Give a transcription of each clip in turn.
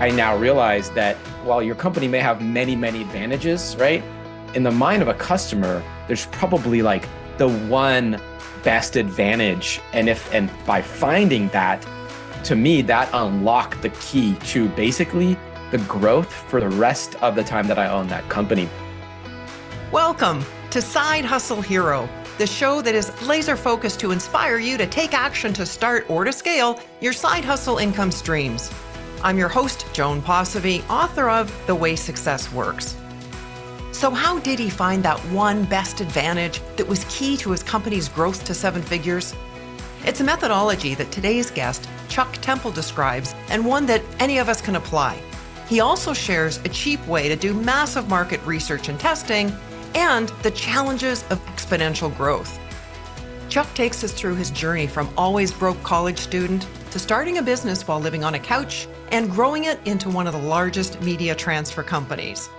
I now realize that while your company may have many, many advantages, right? In the mind of a customer, there's probably like the one best advantage. And by finding that, to me, that unlocked the key to basically the growth for the rest of the time that I own that company. Welcome to Side Hustle Hero, the show that is laser focused to inspire you to take action to start or to scale your side hustle income streams. I'm your host, Joan Posivy, author of The Way Success Works. So how did he find that one best advantage that was key to his company's growth to seven figures? It's a methodology that today's guest, Chuck Temple, describes, and one that any of us can apply. He also shares a cheap way to do massive market research and testing and the challenges of exponential growth. Chuck takes us through his journey from always broke college student to starting a business while living on a couch and growing it into one of the largest media transfer companies.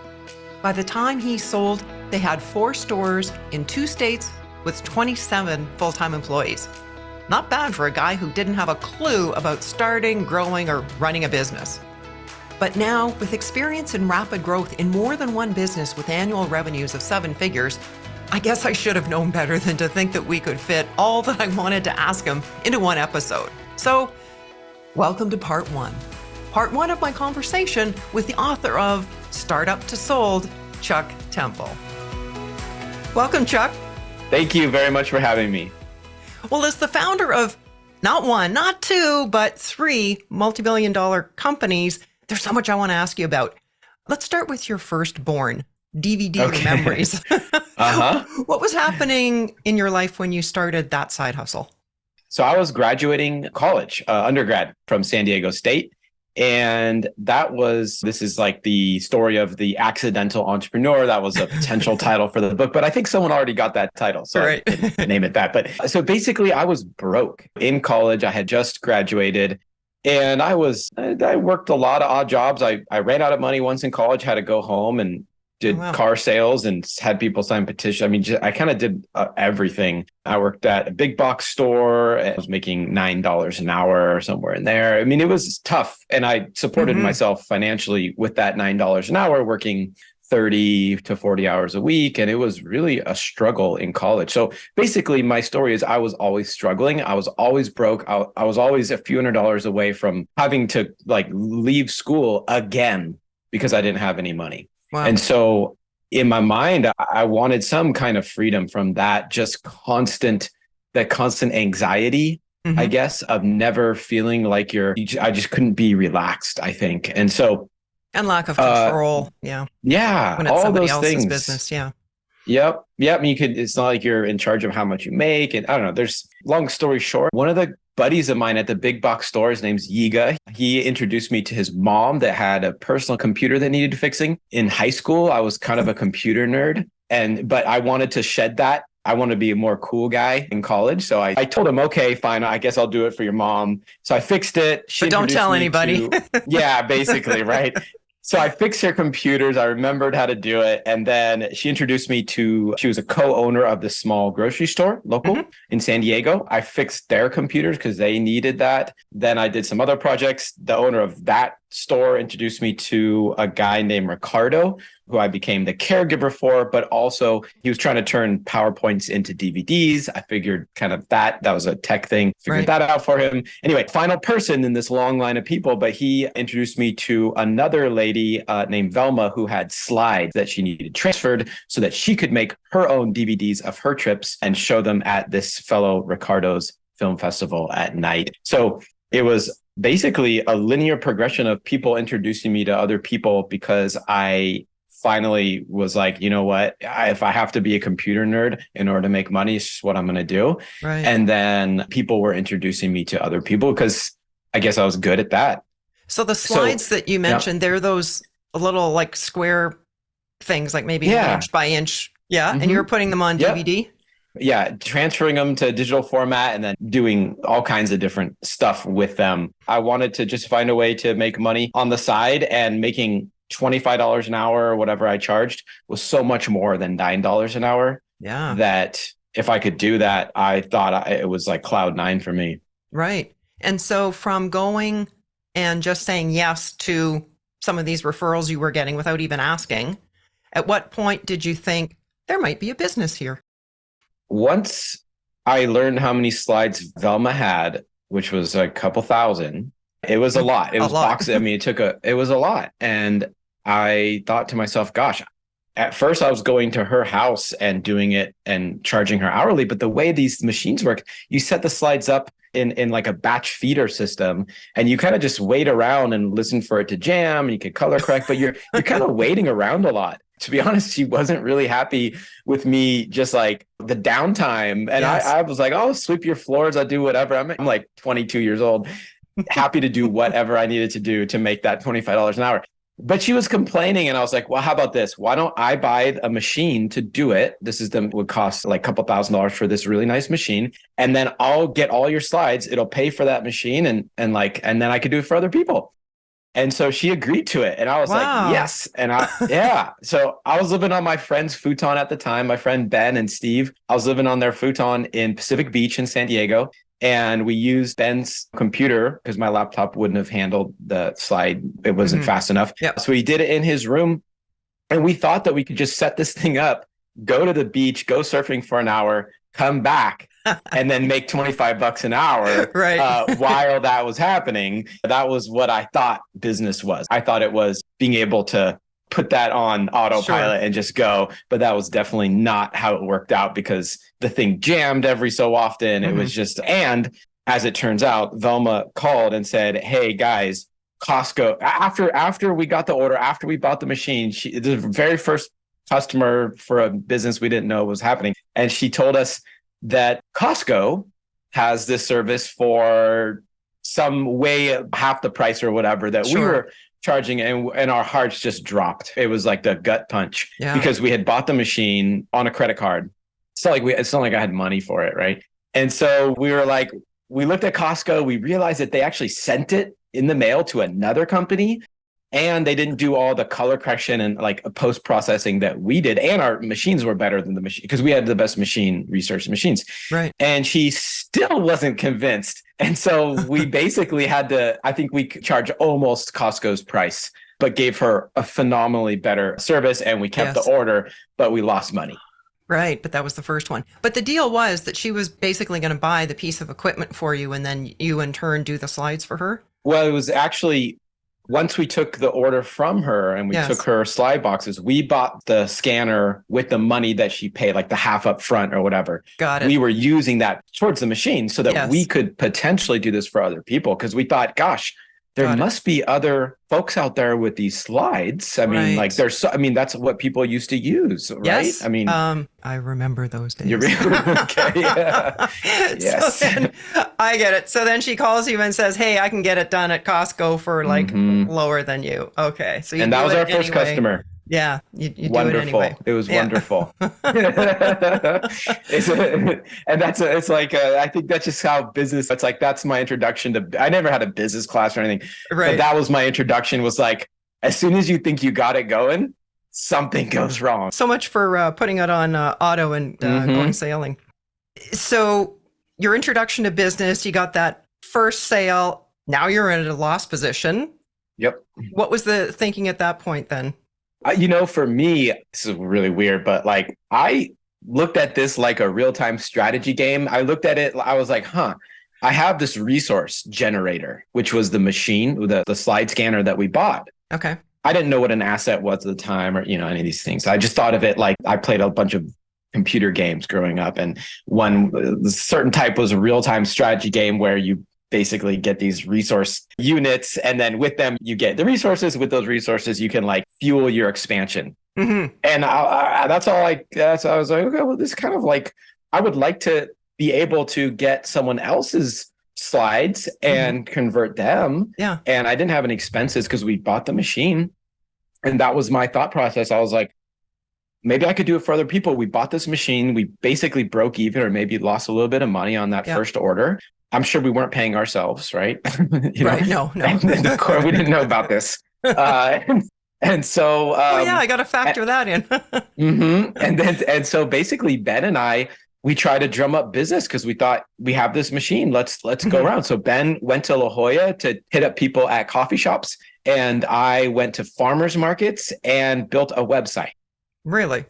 By the time he sold, they had 4 stores in 2 states with 27 full-time employees. Not bad for a guy who didn't have a clue about starting, growing, or running a business. But now, with experience in rapid growth in more than one business with annual revenues of 7 figures, I guess I should have known better than to think that we could fit all that I wanted to ask him into one episode. So, welcome to part 1. Part 1 of my conversation with the author of Startup to Sold, Chuck Temple. Welcome, Chuck. Thank you very much for having me. Well, as the founder of not 1, not 2, but 3 multi-billion-dollar companies, there's so much I want to ask you about. Let's start with your firstborn, DVD memories. What was happening in your life when you started that side hustle? So I was graduating college, undergrad from San Diego State. And this is like the story of the accidental entrepreneur. That was a potential title for the book, but I think someone already got that title. So right. I didn't name it that. But so basically I was broke in college. I had just graduated and I worked a lot of odd jobs. I ran out of money once in college, had to go home and did car sales and had people sign petitions. I mean, I kind of did everything. I worked at a big box store. I was making $9 an hour or somewhere in there. I mean, it was tough. And I supported myself financially with that $9 an hour, working 30 to 40 hours a week. And it was really a struggle in college. So basically, my story is I was always struggling. I was always broke. I was always a few $100s away from having to leave school again because I didn't have any money. Wow. And so in my mind, I wanted some kind of freedom from that constant anxiety, I guess, of never feeling like I just couldn't be relaxed, I think. And so. And lack of control. Yeah. When it's all somebody those else's things. business. Yeah. Yep. And it's not like you're in charge of how much you make. And I don't know, there's long story short. One of the buddies of mine at the big box store, his name's Yiga. He introduced me to his mom that had a personal computer that needed fixing. In high school, I was kind of a computer nerd, but I wanted to shed that. I want to be a more cool guy in college. So I told him, okay, fine, I guess I'll do it for your mom. So I fixed it. But don't tell anybody. Yeah, basically, right. So I fixed her computers. I remembered how to do it. And then she introduced me she was a co-owner of this small grocery store, local in San Diego. I fixed their computers because they needed that. Then I did some other projects. The owner of that store introduced me to a guy named Ricardo, who I became the caregiver for, but also he was trying to turn PowerPoints into DVDs. I figured kind of that was a tech thing, figured that out for him. Anyway, final person in this long line of people, but he introduced me to another lady named Velma who had slides that she needed transferred so that she could make her own DVDs of her trips and show them at this fellow Ricardo's film festival at night. So it was basically a linear progression of people introducing me to other people because I finally was like, you know what, if I have to be a computer nerd in order to make money, it's just what I'm going to do. Right. And then people were introducing me to other people because I guess I was good at that. So the slides that you mentioned, they're those little square things, like maybe inch by inch. Yeah. And you were putting them on DVD? Yeah, transferring them to digital format and then doing all kinds of different stuff with them. I wanted to just find a way to make money on the side, and making $25 an hour or whatever I charged was so much more than $9 an hour. Yeah. That if I could do that, I thought it was like cloud 9 for me. Right. And so from going and just saying yes to some of these referrals you were getting without even asking. At what point did you think there might be a business here? Once I learned how many slides Velma had, which was a couple thousand, it was a lot. It was boxes. I mean, it was a lot. And I thought to myself, gosh, at first I was going to her house and doing it and charging her hourly. But the way these machines work, you set the slides up in like a batch feeder system, and you kind of just wait around and listen for it to jam, and you can color correct, but you're kind of waiting around a lot. To be honest, she wasn't really happy with me, just like the downtime. And yes. I was like, oh, sweep your floors. I'll do whatever. I'm like 22 years old, happy to do whatever I needed to do to make that $25 an hour. But she was complaining, and I was like, well, how about this? Why don't I buy a machine to do it? Would cost like a couple $1,000s for this really nice machine. And then I'll get all your slides. It'll pay for that machine. And then I could do it for other people. And so she agreed to it. And I was like, yes. And So I was living on my friend's futon at the time, my friend Ben and Steve. I was living on their futon in Pacific Beach in San Diego. And we used Ben's computer because my laptop wouldn't have handled the slide. It wasn't fast enough. Yep. So we did it in his room. And we thought that we could just set this thing up, go to the beach, go surfing for an hour, come back, and then make $25 an hour while that was happening. That was what I thought business was. I thought it was being able to put that on autopilot and just go. But that was definitely not how it worked out, because the thing jammed every so often. It was just, and as it turns out, Velma called and said, hey guys, Costco, after we got the order, after we bought the machine, the very first customer for a business we didn't know was happening. And she told us that Costco has this service for some way half the price or whatever that we were charging, and our hearts just dropped. It was like the gut punch because we had bought the machine on a credit card. It's not like I had money for it, right? And so we were like, we looked at Costco, we realized that they actually sent it in the mail to another company, and they didn't do all the color correction and like post-processing that we did. And our machines were better than the machine because we had the best research machines. Right. And she still wasn't convinced. And so we basically had to, I think we could charge almost Costco's price, but gave her a phenomenally better service, and we kept the order, but we lost money. Right. But that was the first one. But the deal was that she was basically going to buy the piece of equipment for you, and then you in turn do the slides for her? Well, it was actually, once we took the order from her and we took her slide boxes, we bought the scanner with the money that she paid, like the half up front or whatever. Got it. We were using that towards the machine so that we could potentially do this for other people, because we thought, gosh, there must be other folks out there with these slides. I mean, like that's what people used to use, right? Yes. I mean, I remember those days. You remember? Okay. Yeah. Yes. So then, I get it. So then she calls you and says, hey, I can get it done at Costco for like lower than you. Okay. So and that was our first customer. Yeah, you wonderful. Do it anyway. It was wonderful. It's like I think that's just how business. It's like that's my introduction to. I never had a business class or anything, but that was my introduction. Was like, as soon as you think you got it going, something goes wrong. So much for putting it on auto and going sailing. So your introduction to business, you got that first sale. Now you're in a loss position. Yep. What was the thinking at that point then? For me, this is really weird, but like I looked at this like a real-time strategy game. I looked at it, I was like, I have this resource generator, which was the machine, the slide scanner that we bought. Okay. I didn't know what an asset was at the time or, any of these things. I just thought of it like I played a bunch of computer games growing up, and one certain type was a real-time strategy game where you basically get these resource units, and then with them you get the resources. With those resources you can like fuel your expansion. And I was like, okay, well, this kind of like, I would like to be able to get someone else's slides and convert them. Yeah. And I didn't have any expenses because we bought the machine, and that was my thought process. I was like, maybe I could do it for other people. We bought this machine, we basically broke even, or maybe lost a little bit of money on that first order. I'm sure we weren't paying ourselves, right? Right. No. And of course, we didn't know about this. And so, I got to factor that in. And so basically Ben and I, we tried to drum up business because we thought we have this machine. Let's go around. So Ben went to La Jolla to hit up people at coffee shops And I went to farmers markets and built a website. Really?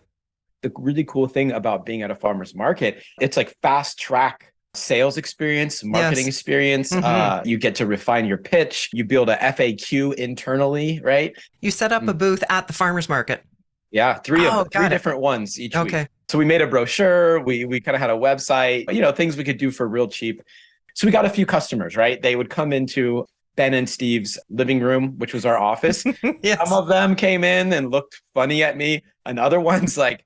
The really cool thing about being at a farmer's market, it's like fast track sales experience, marketing Yes. experience. Mm-hmm. You get to refine your pitch. You build a FAQ internally, right? You set up a booth at the farmer's market. Yeah, three Got it. different ones each week. Okay. So we made a brochure. We kind of had a website, things we could do for real cheap. So we got a few customers, right? They would come into Ben and Steve's living room, which was our office. Yes. Some of them came in and looked funny at me, and other ones like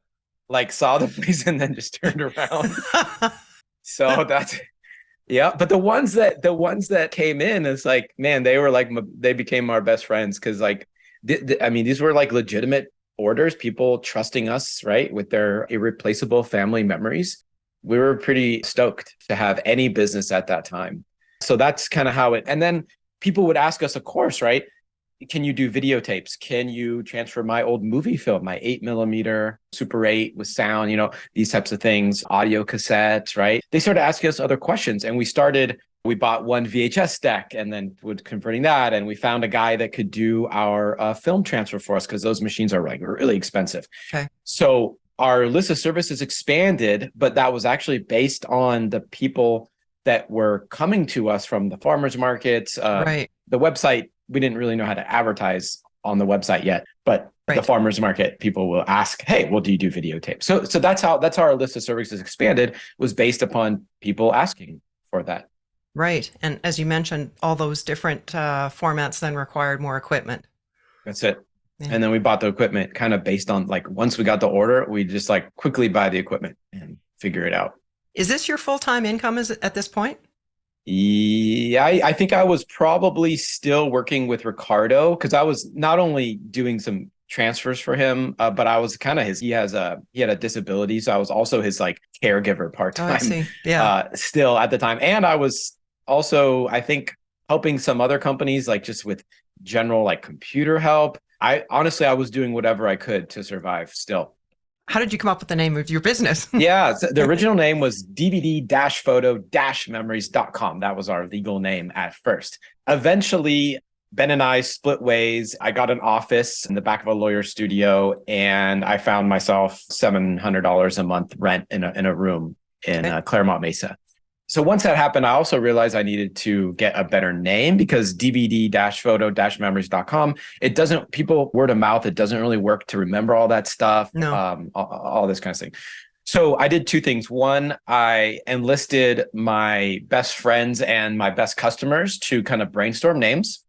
saw the place and then just turned around. So that's yeah. But the ones that came in, it's like, man, they became our best friends because these were like legitimate orders, people trusting us, right, with their irreplaceable family memories. We were pretty stoked to have any business at that time. So that's kind of how it, and then people would ask us, of course, right? Can you do videotapes? Can you transfer my old movie film, my 8mm Super 8 with sound, these types of things, audio cassettes, right? They started asking us other questions, and we bought one VHS deck and then would converting that. And we found a guy that could do our film transfer for us because those machines are like really expensive. Okay. So our list of services expanded, but that was actually based on the people that were coming to us from the farmers markets. Right. The website, we didn't really know how to advertise on the website yet, but the farmers market people will ask, hey, well, do you do videotape? So that's how our list of services expanded, was based upon people asking for that. Right. And as you mentioned, all those different formats then required more equipment. That's it. Yeah. And then we bought the equipment kind of based on once we got the order, we just quickly buy the equipment and figure it out. Is this your full-time income at this point? Yeah, I think I was probably still working with Ricardo because I was not only doing some transfers for him, but I was kind of he had a disability. So I was also his caregiver part-time. Oh, I see. Yeah. Still at the time. And I was also, I think, helping some other companies, just with general computer help. I was doing whatever I could to survive still. How did you come up with the name of your business? Yeah, the original name was DVD-photo-memories.com. That was our legal name at first. Eventually, Ben and I split ways. I got an office in the back of a lawyer's studio, and I found myself $700 a month rent in a room in Claremont Mesa. So once that happened, I also realized I needed to get a better name because DVD-photo-memories.com, people word of mouth, it doesn't really work to remember all that stuff, No. all this kind of thing. So I did two things. One, I enlisted my best friends and my best customers to kind of brainstorm names.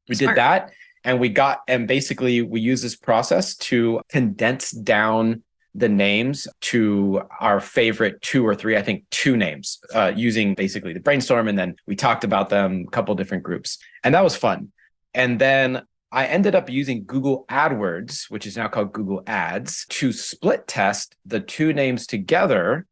We did that, and basically we use this process to condense down the names to our favorite two or three, I think two names, using basically the brainstorm. And then we talked about them, a couple different groups. And that was fun. And then I ended up using Google AdWords, which is now called Google Ads, to split test the two names together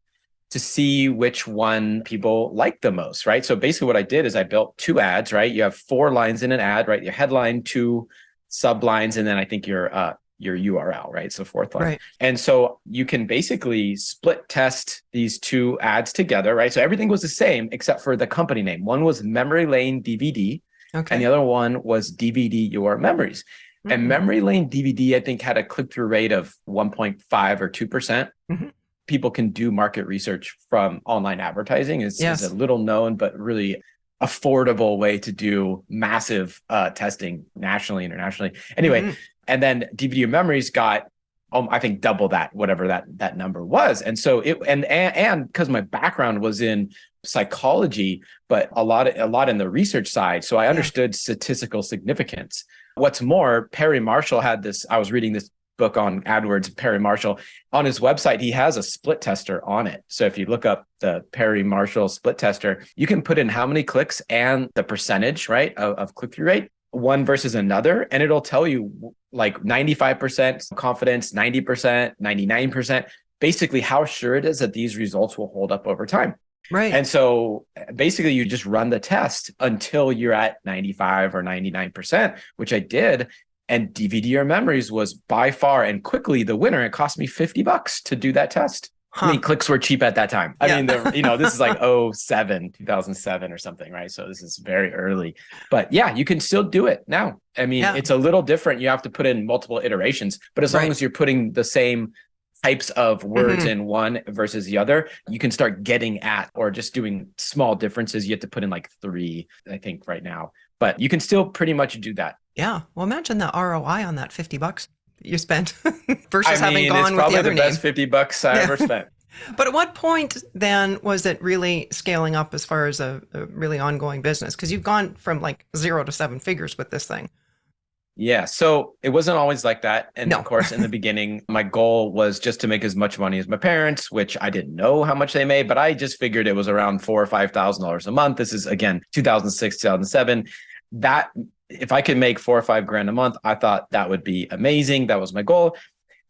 to see which one people like the most, right? So basically what I did is I built two ads, right? You have 4 lines in an ad, right? Your headline, 2 sublines, and then I think your URL, right? So 4th line. Right. And so you can basically split test these two ads together, right? So everything was the same except for the company name. One was Memory Lane DVD, and the other one was DVD Your Memories. Mm-hmm. And Memory Lane DVD, I think, had a click-through rate of 1.5 or 2%. Mm-hmm. People can do market research from online advertising. It's a little known, but really affordable way to do massive testing nationally, internationally. Anyway, and then DVD Your Memories got, I think, double that, whatever that number was. And so and because my background was in psychology, but a lot in the research side, so I understood statistical significance. What's more, Perry Marshall had this. I was reading this book on AdWords. Perry Marshall, on his website, he has a split tester on it. So if you look up the Perry Marshall split tester, you can put in how many clicks and the percentage, right, of click-through rate, one versus another, and it'll tell you 95% confidence, 90%, 99%, basically how sure it is that these results will hold up over time. Right. And so basically you just run the test until you're at 95 or 99%, which I did. And DVD Your Memories was by far and quickly the winner. It cost me $50 to do that test. I mean, clicks were cheap at that time. I Yeah. mean, this is like 2007 or something, right? So this is very early. But yeah, you can still do it now. I mean, Yeah. it's a little different. You have to put in multiple iterations, but as long as you're putting the same types of words in one versus the other, you can start getting at or just doing small differences. You have to put in like 3, I think, right now. But you can still pretty much do that. Yeah. Well, imagine the ROI on that $50 you spent versus I having mean, gone it's with probably the other the name. best $50 I ever spent. But at what point then was it really scaling up as far as a really ongoing business? Because you've gone from like 0 to 7 figures with this thing. Yeah. So it wasn't always like that. And No. of course, in the beginning, my goal was just to make as much money as my parents, which I didn't know how much they made, but I just figured it was around $4,000 or $5,000 a month. This is again, 2006, 2007. That if I could make $4,000 or $5,000 a month, I thought that would be amazing. That was my goal.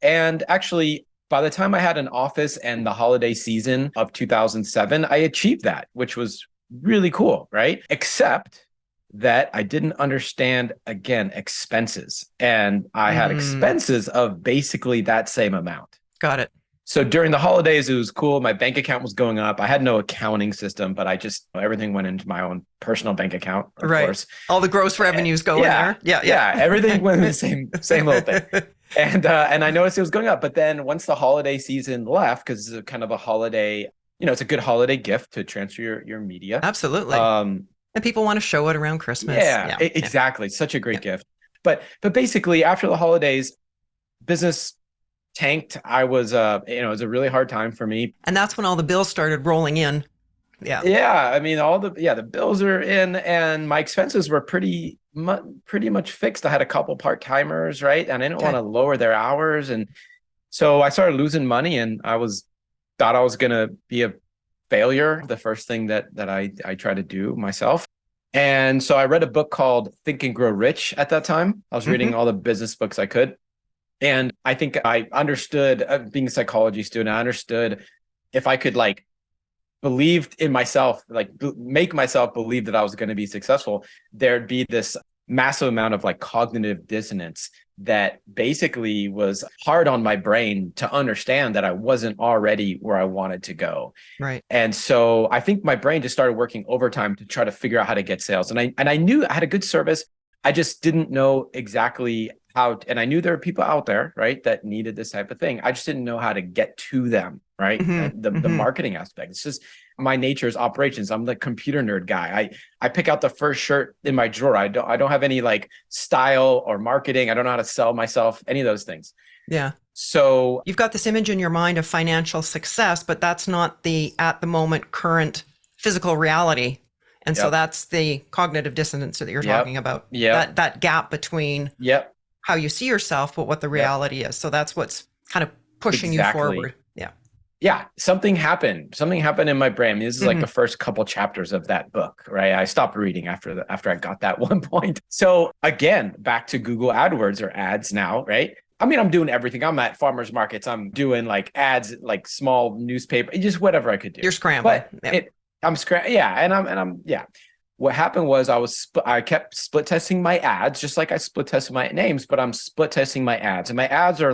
And actually, by the time I had an office and the holiday season of 2007, I achieved that, which was really cool, right? Except that I didn't understand, again, expenses. And I had expenses of basically that same amount. Got it. So during the holidays, it was cool. My bank account was going up. I had no accounting system, but everything went into my own personal bank account, of course. All the gross revenues go in there. Yeah. Everything went in the same little thing. And I noticed it was going up. But then once the holiday season left, because it's kind of a holiday, it's a good holiday gift to transfer your media. Absolutely. And people want to show it around Christmas. Yeah, exactly. Such a great gift. But basically, after the holidays, business tanked. I was, it was a really hard time for me. And that's when all the bills started rolling in. Yeah. Yeah. I mean, the bills are in, and my expenses were pretty much fixed. I had a couple part-timers, right? And I didn't want to lower their hours. And so I started losing money, and thought I was going to be a failure. The first thing that I tried to do myself. And so I read a book called Think and Grow Rich at that time. I was reading all the business books I could. And I think I understood, being a psychology student, I understood if I could believe in myself, make myself believe that I was going to be successful, there'd be this massive amount of cognitive dissonance that basically was hard on my brain to understand that I wasn't already where I wanted to go. Right. And so I think my brain just started working overtime to try to figure out how to get sales. And I knew I had a good service. I just didn't know exactly how, and I knew there were people out there, right, that needed this type of thing. I just didn't know how to get to them, right? The marketing aspect. It's just my nature is operations. I'm the computer nerd guy. I pick out the first shirt in my drawer. I don't have any style or marketing. I don't know how to sell myself, any of those things. Yeah. So you've got this image in your mind of financial success, but that's not the at the moment current physical reality. And so that's the cognitive dissonance that you're talking about. Yeah. That gap between how you see yourself, but what the reality is. So that's what's kind of pushing you forward. Yeah. Yeah. Something happened in my brain. I mean, this is the first couple chapters of that book, right? I stopped reading after I got that one point. So again, back to Google AdWords or ads now, right? I mean, I'm doing everything. I'm at farmers markets. I'm doing ads, small newspaper, just whatever I could do. You're scrambling. But I'm scrambling. Yeah. And I'm What happened was I kept split testing my ads, just like I split tested my names, but I'm split testing my ads, and my ads are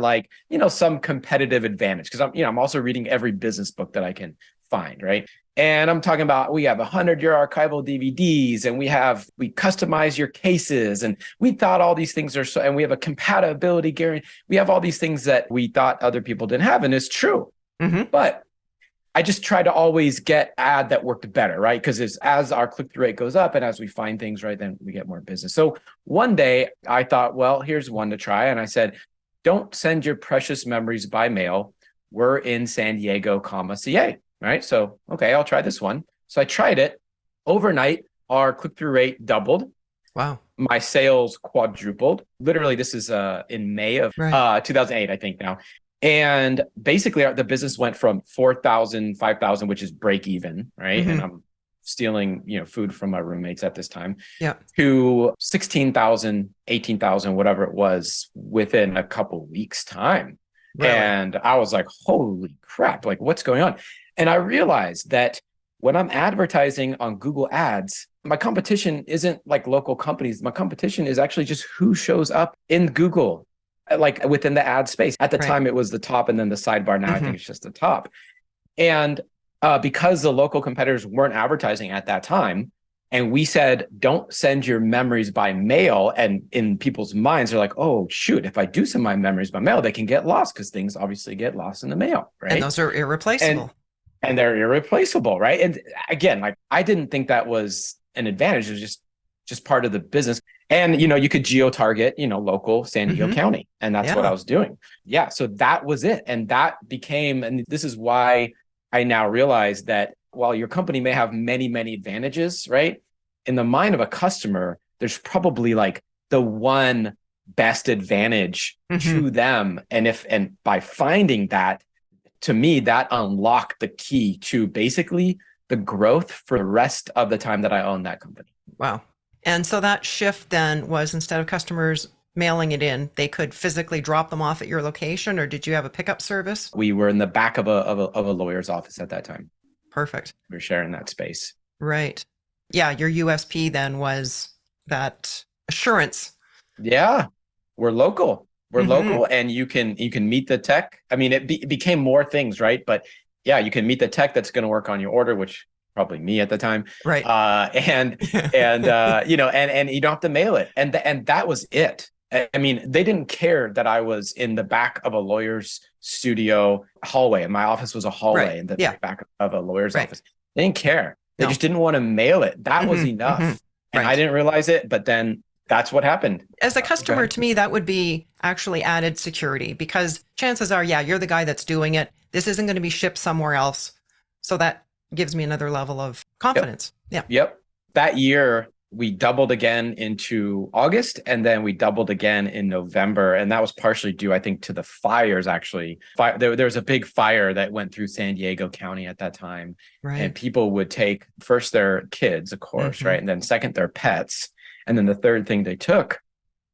some competitive advantage because I'm also reading every business book that I can find, right? And I'm talking about, we have 100-year archival DVDs, and we customize your cases, and we thought all these things and we have a compatibility guarantee. We have all these things that we thought other people didn't have, and it's true. But I just try to always get ad that worked better, right? Because as our click-through rate goes up and as we find things, right, then we get more business. So one day I thought, well, here's one to try. And I said, don't send your precious memories by mail. We're in San Diego, CA, right? So, okay, I'll try this one. So I tried it. Overnight, our click-through rate doubled. Wow. My sales quadrupled. Literally, this is in May of 2008, I think now. And basically the business went from 4,000, 5,000, which is break even, right? And I'm stealing, food from my roommates at this time, to 16,000, 18,000, whatever it was, within a couple weeks time. Really? And I was like, holy crap, what's going on? And I realized that when I'm advertising on Google Ads, my competition isn't local companies. My competition is actually just who shows up in Google, within the ad space. At the time, it was the top and then the sidebar. Now I think it's just the top. And because the local competitors weren't advertising at that time, and we said, don't send your memories by mail. And in people's minds, they're like, oh, shoot, if I do send my memories by mail, they can get lost because things obviously get lost in the mail, right? And those are irreplaceable. And they're irreplaceable, right? And again, like I didn't think that was an advantage. It was just part of the business. And, you could geo-target, local San Diego County. And that's what I was doing. Yeah. So that was it. And that became, and this is why I now realize that while your company may have many, many advantages, right? In the mind of a customer, there's probably like the one best advantage to them. And by finding that, to me, that unlocked the key to basically the growth for the rest of the time that I owned that company. Wow. And so that shift then was, instead of customers mailing it in, they could physically drop them off at your location, or did you have a pickup service? We were in the back of a lawyer's office at that time. Perfect. We were sharing that space. Right. Yeah. Your USP then was that assurance. Yeah. We're local. We're local, and you can meet the tech. I mean, it became more things, right? But yeah, you can meet the tech that's going to work on your order, which probably me at the time. Right. And you don't have to mail it. And that was it. I mean, they didn't care that I was in the back of a lawyer's studio hallway, and my office was a hallway in the back of a lawyer's office. They didn't care. They just didn't want to mail it. That was enough. And I didn't realize it, but then that's what happened. As a customer, to me, that would be actually added security, because chances are, you're the guy that's doing it. This isn't going to be shipped somewhere else. So that gives me another level of confidence. Yep. That year, we doubled again into August, and then we doubled again in November. And that was partially due, I think, to the fires, actually. There was a big fire that went through San Diego County at that time. Right. And people would take first their kids, of course, right? And then second, their pets. And then the third thing they took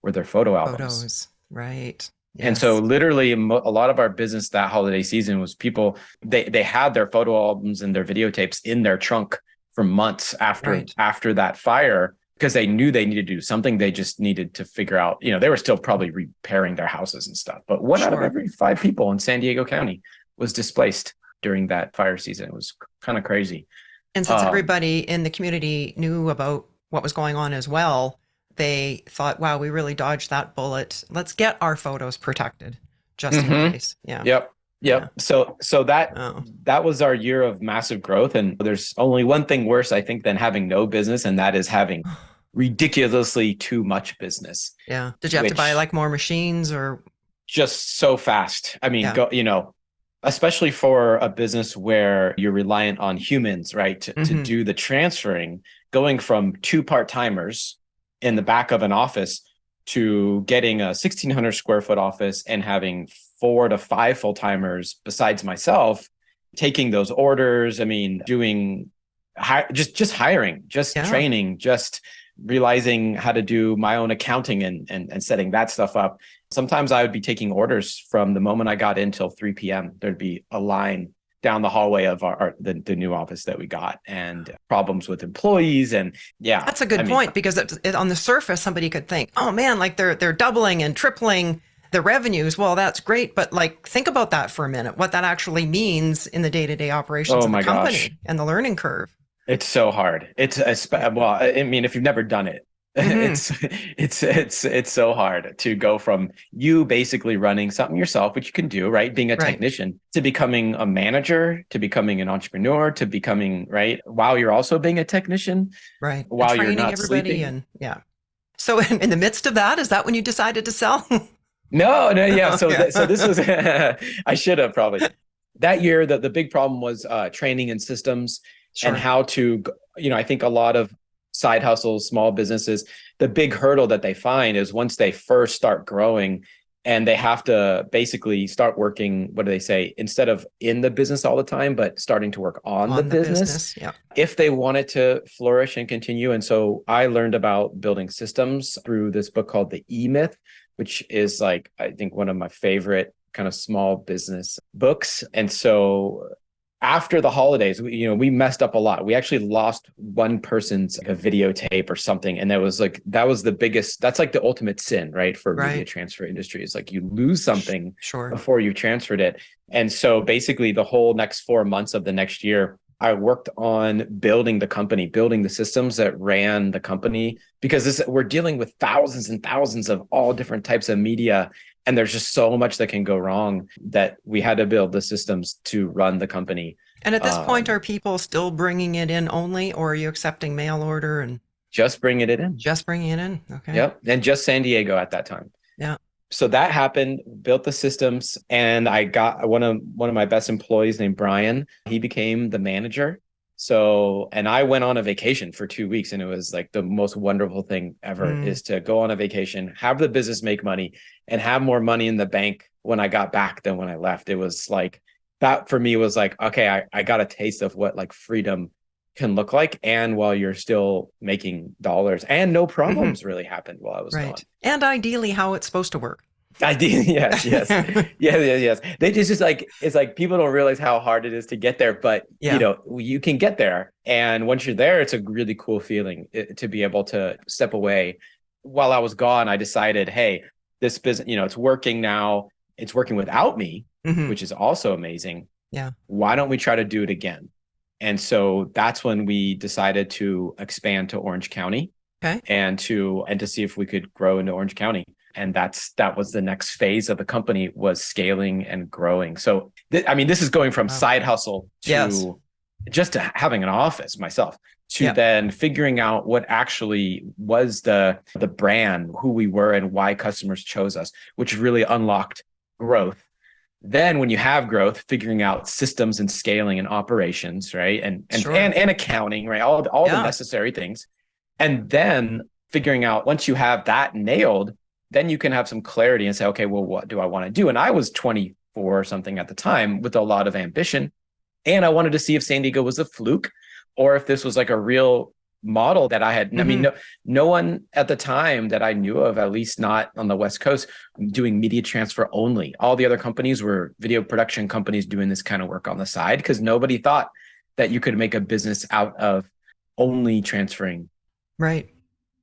were their photo albums. Photos, right. Yes. And so literally a lot of our business that holiday season was people, they had their photo albums and their videotapes in their trunk for months after that fire, because they knew they needed to do something. They just needed to figure out, they were still probably repairing their houses and stuff. But one out of every 5 people in San Diego County was displaced during that fire season. It was kind of crazy. And since everybody in the community knew about what was going on as well, they thought, wow, we really dodged that bullet. Let's get our photos protected just in case. Yeah. Yep. Yeah. So that was our year of massive growth. And there's only one thing worse, I think, than having no business, and that is having ridiculously too much business. Yeah. Did you have to buy like more machines, or just so fast? I mean, especially for a business where you're reliant on humans, right? To do the transferring, going from 2 part-timers in the back of an office to getting a 1,600 square foot office and having 4 to 5 full-timers besides myself, taking those orders. I mean, doing just hiring, training, just realizing how to do my own accounting and setting that stuff up. Sometimes I would be taking orders from the moment I got in till 3 p.m. There'd be a line down the hallway of the new office that we got, and problems with employees. And that's a good point, because on the surface, somebody could think, oh man, like they're doubling and tripling the revenues. Well, that's great. But like, think about that for a minute, what that actually means in the day-to-day operations of the company and the learning curve. It's so hard. If you've never done it, it's so hard to go from you basically running something yourself, which you can do, right? Being a technician, to becoming a manager, to becoming an entrepreneur, to becoming, while you're also being a technician, right? While you're not sleeping. So in the midst of that, is that when you decided to sell? No. Yeah. So this was, I should have probably. That year, the big problem was training and systems and how to, I think a lot of side hustles, small businesses, the big hurdle that they find is once they first start growing and they have to basically start working, what do they say? Instead of in the business all the time, but starting to work on the business. Yeah. If they want it to flourish and continue. And so I learned about building systems through this book called The E-Myth, which is I think one of my favorite kind of small business books. And so after the holidays, we messed up a lot. We actually lost one person's like, a videotape or something. And that was the biggest, that's like the ultimate sin, right? For media transfer industry is like you lose something before you transferred it. And so basically the whole next 4 months of the next year, I worked on building the company, building the systems that ran the company, because we're dealing with thousands and thousands of all different types of media. And there's just so much that can go wrong that we had to build the systems to run the company. And at this point, are people still bringing it in only, or are you accepting mail order and just bringing it in? Just bringing it in. Okay. Yep. And just San Diego at that time. Yeah. So that happened, built the systems, and I got one of my best employees named Brian. He became the manager. So, and I went on a vacation for 2 weeks, and it was like the most wonderful thing ever is to go on a vacation, have the business make money, and have more money in the bank when I got back than when I left. It was like, that for me was like, okay, I got a taste of what like freedom can look like, and while you're still making dollars, and no problems really happened while I was gone. And ideally how it's supposed to work. Ideally, yes. Yes. They just like, it's like people don't realize how hard it is to get there, but you can get there. And once you're there, it's a really cool feeling to be able to step away. While I was gone, I decided, hey, this business, it's working now. It's working without me, which is also amazing. Yeah. Why don't we try to do it again? And so that's when we decided to expand to Orange County, and to see if we could grow into Orange County. And that was the next phase of the company, was scaling and growing. So, this is going from side hustle to just to having an office myself, to then figuring out what actually was the brand, who we were, and why customers chose us, which really unlocked growth. Then when you have growth, figuring out systems and scaling and operations, right? And accounting, right? All the necessary things. And then figuring out, once you have that nailed, then you can have some clarity and say, okay, well, what do I want to do? And I was 24 or something at the time with a lot of ambition. And I wanted to see if San Diego was a fluke or if this was like a real model that I had. No one at the time that I knew of, at least not on the West Coast, doing media transfer only. All the other companies were video production companies doing this kind of work on the side, because nobody thought that you could make a business out of only transferring. Right.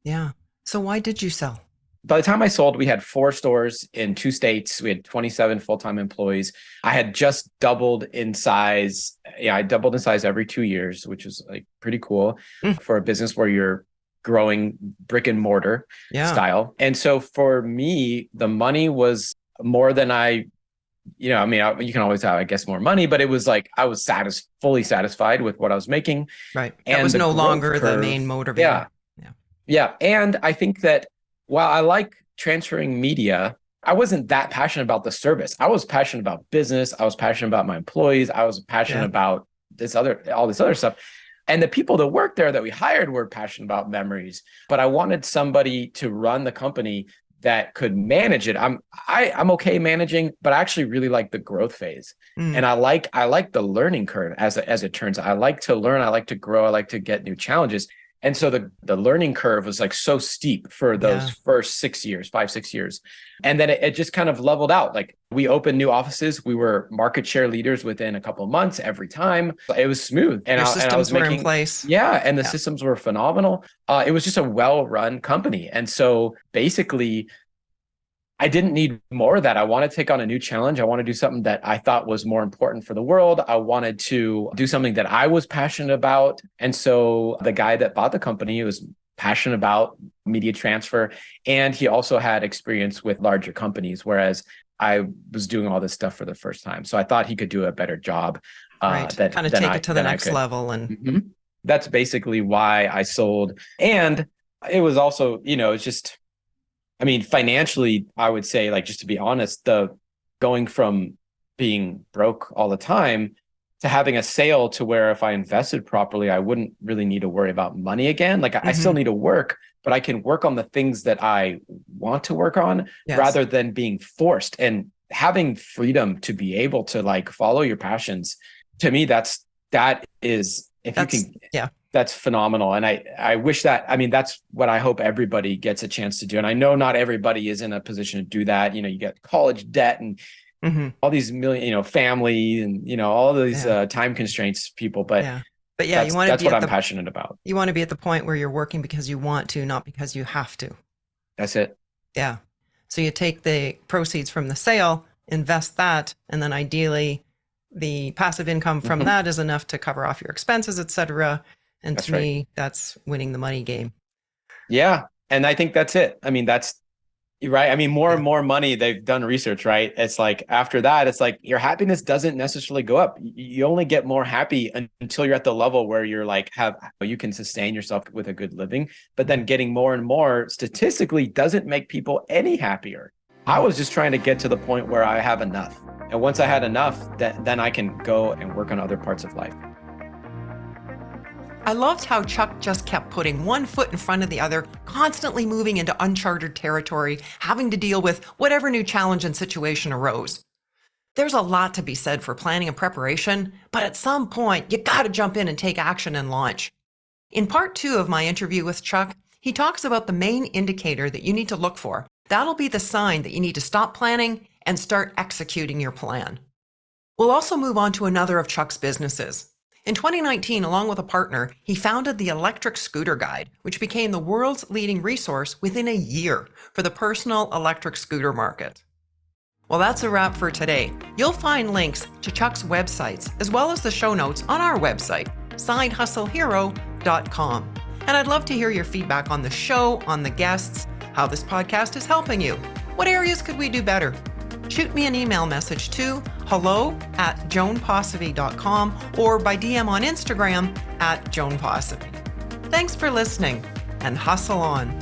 Yeah. So why did you sell? By the time I sold, we had 4 stores in 2 states. We had 27 full-time employees. I had just doubled in size. Yeah, I doubled in size every 2 years, which is like pretty cool for a business where you're growing brick and mortar style. And so for me, the money was more than you can always have, I guess, more money, but it was like I was fully satisfied with what I was making. Right. That was no longer the main motivator. Yeah. And I think that while I like transferring media, I wasn't that passionate about the service. I was passionate about business. I was passionate about my employees. I was passionate about all this other stuff. And the people that worked there that we hired were passionate about memories. But I wanted somebody to run the company that could manage it. I'm okay managing, but I actually really like the growth phase. And I like the learning curve as it turns out. I like to learn. I like to grow. I like to get new challenges. And so the learning curve was like so steep for those first 5-6 years. And then it just kind of leveled out. Like we opened new offices. We were market share leaders within a couple of months every time. It was smooth. And systems were in place. Yeah. And the systems were phenomenal. It was just a well-run company. And so basically, I didn't need more of that. I want to take on a new challenge. I want to do something that I thought was more important for the world. I wanted to do something that I was passionate about. And so the guy that bought the company was passionate about media transfer. And he also had experience with larger companies, whereas I was doing all this stuff for the first time. So I thought he could do a better job. Kind of take it to the next level. And that's basically why I sold. And it was also, it's just, financially, I would say, like, just to be honest, going from being broke all the time to having a sale to where if I invested properly, I wouldn't really need to worry about money again. Like I still need to work, but I can work on the things that I want to work on rather than being forced, and having freedom to be able to like follow your passions. To me, that's phenomenal. And I wish that, that's what I hope everybody gets a chance to do. And I know not everybody is in a position to do that. You get college debt and all these million, family and, all these time constraints people. But you want to that's what I'm passionate about. You want to be at the point where you're working because you want to, not because you have to. That's it. Yeah. So you take the proceeds from the sale, invest that, and then ideally the passive income from that is enough to cover off your expenses, et cetera. And to me, that's winning the money game. Yeah. And I think that's it. I mean, that's right. I mean, more and more money, they've done research, right? It's like after that, it's like your happiness doesn't necessarily go up. You only get more happy until you're at the level where you're like, you can sustain yourself with a good living. But then getting more and more statistically doesn't make people any happier. I was just trying to get to the point where I have enough. And once I had enough, then I can go and work on other parts of life. I loved how Chuck just kept putting one foot in front of the other, constantly moving into uncharted territory, having to deal with whatever new challenge and situation arose. There's a lot to be said for planning and preparation, but at some point, you gotta jump in and take action and launch. In part 2 of my interview with Chuck, he talks about the main indicator that you need to look for. That'll be the sign that you need to stop planning and start executing your plan. We'll also move on to another of Chuck's businesses. In 2019, along with a partner, he founded the Electric Scooter Guide, which became the world's leading resource within a year for the personal electric scooter market. Well, that's a wrap for today. You'll find links to Chuck's websites, as well as the show notes on our website, sidehustlehero.com. And I'd love to hear your feedback on the show, on the guests, how this podcast is helping you. What areas could we do better? Shoot me an email message to hello@joanposivy.com or by DM on Instagram @joanposivy. Thanks for listening, and hustle on.